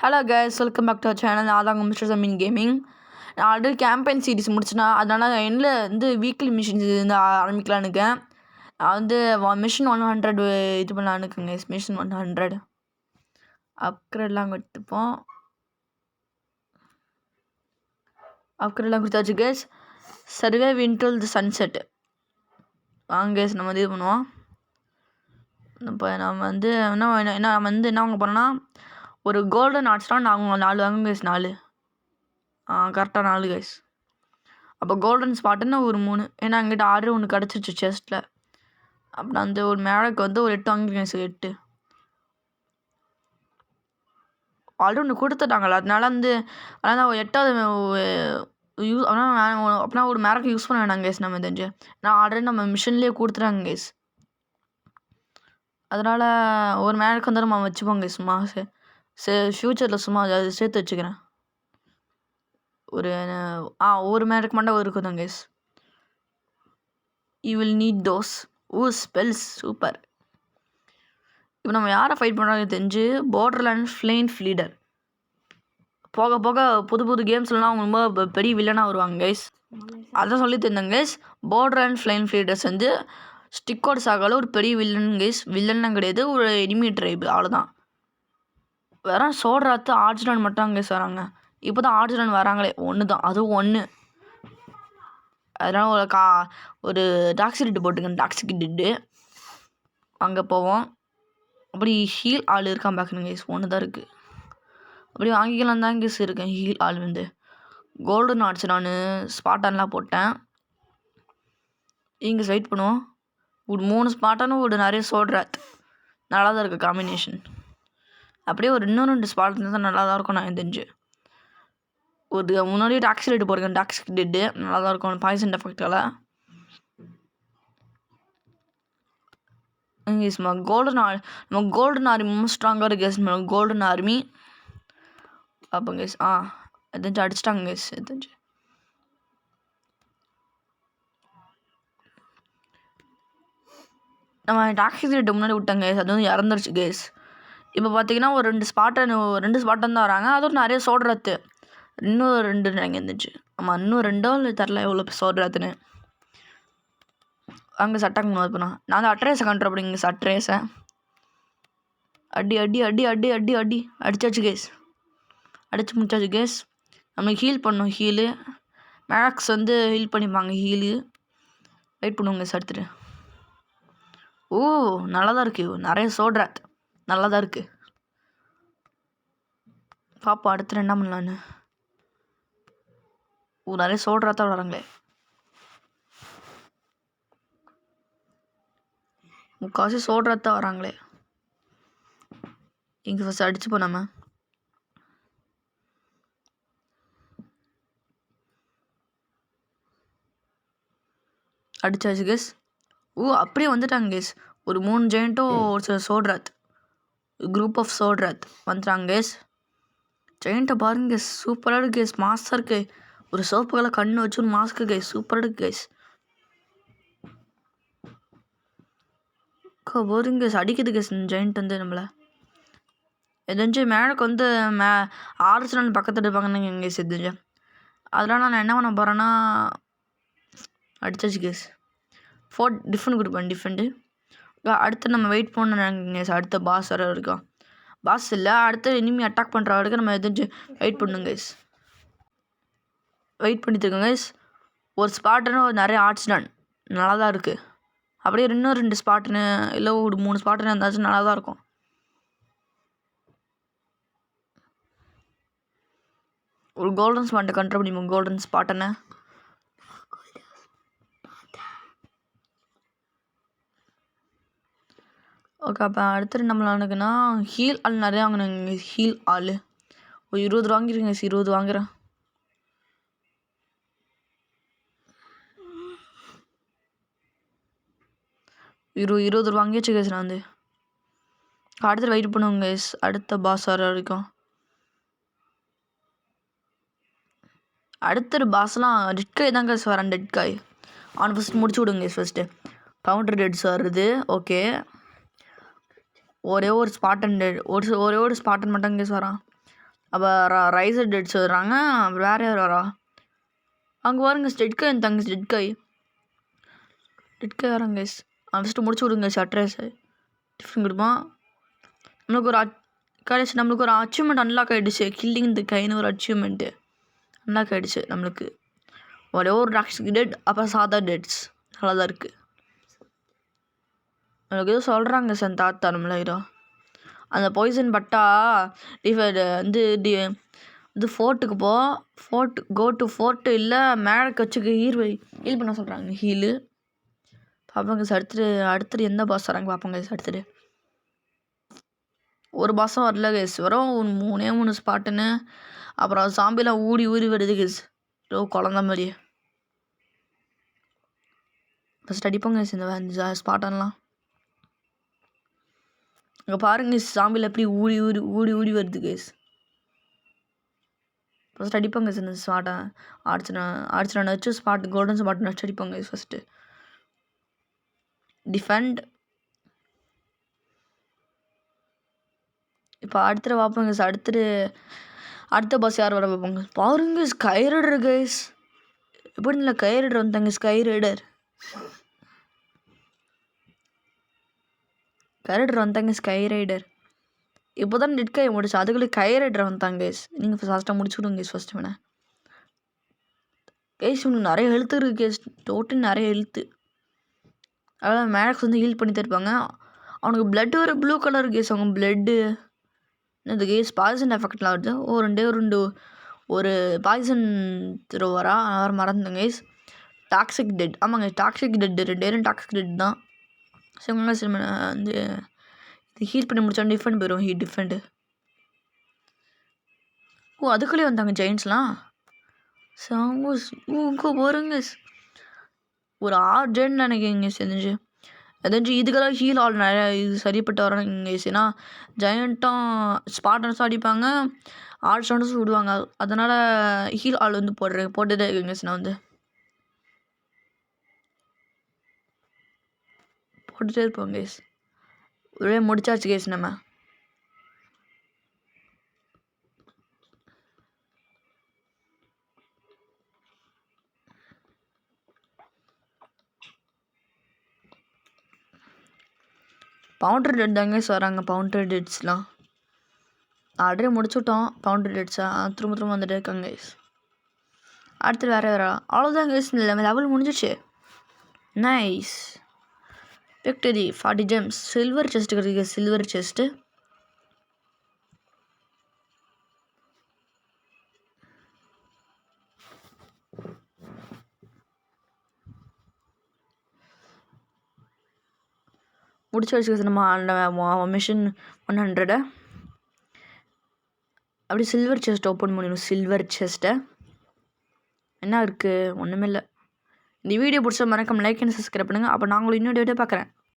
Hello guys, welcome back to our channel. அதாங்க mister Sameen gaming. நான் already campaign series முடிச்சுனா, அதனால் எண்டில் வந்து வீக்லி மிஷின்ஸ் வந்து ஆரம்பிக்கலான்னு இருக்கேன். நான் வந்து மிஷின் 100 இது பண்ணலான்னு இருக்கேங்க. மிஷின் 100 அப்கிரேட்லாம் கொடுத்துப்போம். அப்கிரேட்லாம் கொடுத்தாச்சு கேஸ். சர்வே வின்டல் தி சன்செட் வாங்க கேஸ், நம்ம இது பண்ணுவோம். இப்போ நம்ம வந்து என்ன வாங்க போகிறோன்னா, ஒரு கோல்டன் ஆர்ட்ஸ்லாம் நாங்கள் 4 வாங்க கேஸ். 4 கரெக்டாக 4 கைஸ். அப்போ கோல்டன் ஸ்பாட்டுன்னு ஒரு 3, ஏன்னா எங்கிட்ட 6 ஒன்று கிடச்சிருச்சு செஸ்ட்டில். அப்புறம் அந்த ஒரு மேடக்கு வந்து ஒரு 8 வாங்கிருக்கேன் சார். 8 ஆல்ரெடி ஒன்று கொடுத்துட்டாங்களா, அதனால வந்து அதனால் ஒரு 8வது யூஸ் அப்படின்னா ஒரு மேரக்கு யூஸ் பண்ண வேணாம் கேஸ். நம்ம தெரிஞ்சு நான் ஆல்ரெடி நம்ம மிஷின்லேயே கொடுத்துட்டாங்க கேஸ். அதனால் ஒரு மேரக்கு வந்து நம்ம வச்சுப்போங்க சும்மா ஃப்யூச்சரில் சும்மா அதை சேர்த்து வச்சுக்கிறேன். ஒரு மேரக்கு மட்டும் இருக்குதான் guys. You will need those spells. Super. இப்போ நம்ம யாரை ஃபைட் பண்ணுறாங்க தெரிஞ்சு, பார்டர்லேண்ட் ஃப்ளேன் ஃப்ளீடர். போக போக புது கேம்ஸ்லாம் அவங்க ரொம்ப பெரிய வில்லனாக வருவாங்க கைஸ். அதான் சொல்லி தந்தேன் கைஸ். பார்டர்லேண்ட் ஃப்ளேன் ஃப்ளீடர்ஸ் வந்து ஸ்டிக்கோட சாகால ஒரு பெரிய வில்லன் கைஸ். வில்லன்லாம் கிடையாது, ஒரு எனிமி ட்ரைபு, அவ்வளோதான். வேற சோல்ராத்து ஆர்ஜினான் மட்டும் கைஸ் வராங்க. இப்போ தான் ஆர்ஜினான் வராங்களே, ஒன்று தான், அதுவும் 1. அதனால் ஒரு டாக்ஸி டிட்டு போட்டுக்கேன். டாக்ஸி டிட்டு அங்கே போவோம். அப்படி ஹீல் ஆள் இருக்கான் பார்க்கணும் கேஸ். 1 தான் இருக்குது. அப்படி வாங்கிக்கலாம் தான் கேஸ் இருக்கேன். ஹீல் ஆள் வந்து கோல்டன் ஆர்ட்ஸ் நான் ஸ்பாட்டான்லாம் போட்டேன். இங்கே வெயிட் பண்ணுவோம். ஒரு 3 ஸ்பாட்டானும் ஒரு நிறைய சோல்ராத் நல்லா தான் இருக்குது காம்பினேஷன். அப்படியே ஒரு இன்னும் 2 ஸ்பாட் தான் நல்லா தான் இருக்கும். நான் தெரிஞ்சு ஒரு முன்னாடியே டாக்ஸி டிட்டு போட்டிருக்கேன். டாக்ஸி டிட்டு நல்லா தான் இருக்கும் பாய்சன் எஃபெக்டால். கேஸ் நம்ம கோல்டன் ஆர்மி ஸ்ட்ராங்காக இருக்குது கேஸ். நம்ம கோல்டன் ஆர்மி அப்போ கேஸ் எதாச்சும் அடிச்சிட்டாங்க கேஸ். எதாச்சும் நம்ம டாக்ஸி ரேட்டு முன்னாடி விட்டாங்க கேஸ். அது வந்து இறந்துருச்சு கேஸ். இப்போ பார்த்தீங்கன்னா ஒரு 2 ஸ்பாட்டன் தான் வராங்க. அதுவும் நிறைய சோல்ராத்து. இன்னும் 2 நினைங்க இருந்துச்சு. ஆமாம், இன்னும் 2 இல்லை தெரில எவ்வளோ சோல்ராத்துன்னு. அங்கே சட்டாங்க முன்னாடி போனால் நான் வந்து அட்ரேஸை கண்ட்ரோல் பண்ணிங்க. அட்ரேஸை அடிச்சாச்சு கேஸ். அடிச்சு முடிச்சாச்சு கேஸ். நம்மளுக்கு ஹீல் பண்ணோம். ஹீலு மேக்ஸ் வந்து ஹீல் பண்ணிப்பாங்க. ஹீலு வெயிட் பண்ணுவோங்க கேஸ். எடுத்துகிட்டு நல்லா தான் இருக்குது. நிறைய சோல்ராத் நல்லா தான் இருக்குது. பாப்பா அடுத்து என்ன பண்ணலான்னு. நிறைய சோல்ராத்தான் வராங்களே. முக்கால்வாசி சோல்ராத்தான் வராங்களே. இங்கே ஃபஸ்ட் அடிச்சுப்போம். நம்ம அடிச்சாச்சு கேஸ். அப்படியே வந்துட்டாங்க கேஸ். ஒரு 3 ஜெயிண்ட்டும் ஒரு சோல்ராத், குரூப் ஆஃப் சோல்ராத் வந்துட்டாங்க கேஸ். ஜெயிண்ட்டை பாருங்க கேஸ், சூப்பராக இருக்குது கேஸ். மாஸ்டாக இருக்குது. ஒரு சிவப்பு கலர் கண்ணு வச்சு ஒரு மாஸ்க்கு கேஸ். சூப்பராக இருக்குது கேஸ். போதுங்க கேஸ். அடிக்குது கேஸ் ஜெயிண்ட் வந்து நம்மளை. எதாச்சும் மேலுக்கு வந்து ஆர்ஜினல் பக்கத்தில் இருப்பாங்கன்னு கேஸ். எதுஞ்சு அதெல்லாம் நான் என்ன பண்ண போகிறேன்னா, அடிச்சாச்சு கேஸ். 4 டிஃபெண்ட் கொடுப்பேன். டிஃபெண்டு அடுத்து நம்ம வெயிட் பண்ண கேஸ். அடுத்த பாஸ் வர இருக்கோம். பாஸ் இல்லை, அடுத்த இனிமே அட்டாக் பண்ணுற வரைக்கும் நம்ம எதாச்சும் வெயிட் பண்ணுங்க கேஸ். Wait பண்ணிட்டுருக்கோங்க case. ஒரு ஸ்பாட்டுன்னு நிறைய ஆர்ட்ஸ்டான் நல்லா தான் இருக்குது. அப்படியே இன்னும் 2 ஸ்பாட்டுன்னு இல்லை ஒரு 3 ஸ்பாட்டுன்னு இருந்தாச்சும் நல்லா தான் இருக்கும். ஒரு கோல்டன் ஸ்பாட்டை கண்ட்ரோல் பண்ணிப்போம். கோல்டன் ஸ்பாட்டுன்னு ஓகே. அப்போ அடுத்து நம்மளானுக்குன்னா ஹீல் ஆள் நிறையா வாங்கினாங்க. ஹீல் ஆள் ஒரு 20 வாங்கிருக்கேங்க. 20 வாங்குறேன். இருபது வாங்கியாச்சு கேஸ். நான் வந்து அடுத்து வெயிட் பண்ணுவோங்க கேஸ். அடுத்த பாஸ் வர வரைக்கும். அடுத்த பாஸ்லாம் டெட் காய் தான் கேஸ் வரேன். டெட் காய் ஃபஸ்ட் முடிச்சு விடுங்க கேஸ். ஃபஸ்ட்டு கவுண்டர் டெட்ஸ் வருது. ஓகே, ஒரே ஒரு ஸ்பாட்டன் டெட், ஒரே ஒரு ஸ்பாட்டன் மட்டும் கேஸ் வரான். அப்போ ரைசர் டெட்ஸ் வர்றாங்க. அப்புறம் வேறு யார் வரா? அங்கே பாருங்க டெட்காய் என் தங்கச்சி டெட்காய் வராங்க கைஸ். ஃபஸ்ட்டு முடிச்சு விடுங்க அட்ரஸ் டிஃபன் கொடுப்பான். நம்மளுக்கு ஒரு கடைசி நம்மளுக்கு ஒரு அச்சீவ்மெண்ட் அன்லாக் ஆகிடுச்சு. கில்லிங் தி கைன்னு ஒரு அச்சீவ்மெண்ட்டு அன்லாக் ஆகிடுச்சு நம்மளுக்கு. ஒரே ஒரு டாக்ஸிக் டெட், அப்புறம் சாதா டெட்ஸ் நல்லா தான் இருக்குது. நம்மளுக்கு எதுவும் சொல்கிறாங்க சார் தாத்தா நம்மள ஹீரோ. அந்த பாய்சன் பட்டா இது ஃபோர்ட்டுக்கு கோ டு ஃபோர்ட்டு இல்லை மேலே கட்சிக்கு ஹீல் பண்ண சொல்கிறாங்க. ஹீலு பார்ப்பாங்க சார். அடுத்துட்டு எந்த பாஸ் வராங்க பார்ப்பாங்க சார். அடுத்துட்டு ஒரு பாஸும் வரல கேஸ். வரும் 3 ஸ்பாட்டுன்னு. அப்புறம் சாம்பிலாம் ஊடி வருது கேஸ். குழந்த மாதிரி ஃபஸ்ட் அடிப்பாங்க கேஸ் இந்த ஸ்பாட்டெல்லாம். அங்கே பாருங்க சாம்பியில் எப்படி ஊடி வருது கேஸ். ஃபஸ்ட் அடிப்பாங்க சார் இந்த ஸ்பாட்டை. ஆடிச்சுனா நச்சு ஸ்பாட் கோல்டன் ஸ்பாட் நச்சு அடிப்பாங்க கேஸ் ஃபஸ்ட்டு. டிஃபெண்ட். இப்போ அடுத்த பார்ப்பாங்க சார். அடுத்த பாஸ் யார் வர பார்ப்பாங்க பாருங்க. Sky rider guys. எப்படி இல்லை ஸ்கை ரைடர் வந்தாங்க. ஸ்கை ரைடர் ஸ்கை ரைடர் இப்போ தான் டெட்காய் முடிச்சு. அதுக்குள்ளே ஸ்கை ரைடர் வந்தாங்க கைஸ். நீங்கள் ஃபஸ்ட்டாக முடிச்சு விடுங்க கைஸ் ஃபஸ்ட்டு வேணா கைஸ். உங்களுக்கு நிறைய ஹெல்த்து இருக்குது கேஸ். டோட்டல் நிறைய ஹெல்த்து. அதாவது மேக்ஸ் வந்து ஹீல் பண்ணி தருப்பாங்க. அவனுக்கு பிளட்டு ஒரு ப்ளூ கலர் கேஸ். அவங்க பிளட்டு இந்த கேஸ் பாய்சன் எஃபெக்ட்லாம் வருது. ஒரு பாய்சன் திருவரா அவர் மறந்துங்க கேஸ். Toxic dead. ஆமாங்க டாக்ஸிக் டெட்டு 2 டாக்ஸிக் டெட் தான். சரி வந்து இது ஹீல் பண்ணி முடிச்சா டிஃபெண்ட் போயிடும். டிஃபெண்ட்டு. அதுக்குள்ளே வந்தாங்க ஜெயின்ஸ்லாம். இங்கே போருங்க ஒரு 6 ஜெயின் நினைக்கிறீங்க செஞ்சு. இதுக்கெல்லாம் ஹீல் ஆள் நிறையா இது சரிப்பட்டு வரணும் ஏன்னா ஜெயண்ட்டும் ஸ்பாட்டன்ஸும் அடிப்பாங்க, ஆல் ஸ்டாண்டர்ஸும் விடுவாங்க. அதனால் ஹீல் ஆள் வந்து போட்டுகிட்டே இருக்குங்க நான் வந்து போட்டுகிட்டே இருப்போம் கேஸ். ஒரே முடிச்சாச்சு கேஸ். நம்ம பவுண்டர் டெட் தாங்க வராங்க. பவுண்டர் டெட்ஸ்லாம் ஆல்ரெடி முடிச்சுட்டோம். பவுண்டர் டெட்ஸா திரும்ப வந்துட்டு இருக்காங்க கைஸ். அடுத்து வேறு அவ்வளோதான் கைஸ். இந்த லெவல் முடிஞ்சிச்சு. Nice victory 40 gems. Silver chest கிடைக்கு. சில்வர் செஸ்ட்டு முடிச்சு வச்சுக்க. நம்ம மிஷின் 100 அப்படி சில்வர் செஸ்ட் ஓப்பன் பண்ணிடணும். சில்வர் செஸ்ட்டை என்ன இருக்குது? ஒன்றுமே இல்லை. இந்த வீடியோ பிடிச்சா மறக்காம லைக் அண்ட் சப்ஸ்கிரைப் பண்ணுங்கள். அப்போ நான் உங்களுக்கு இன்னொரு வீடியோ பார்க்குறேன்.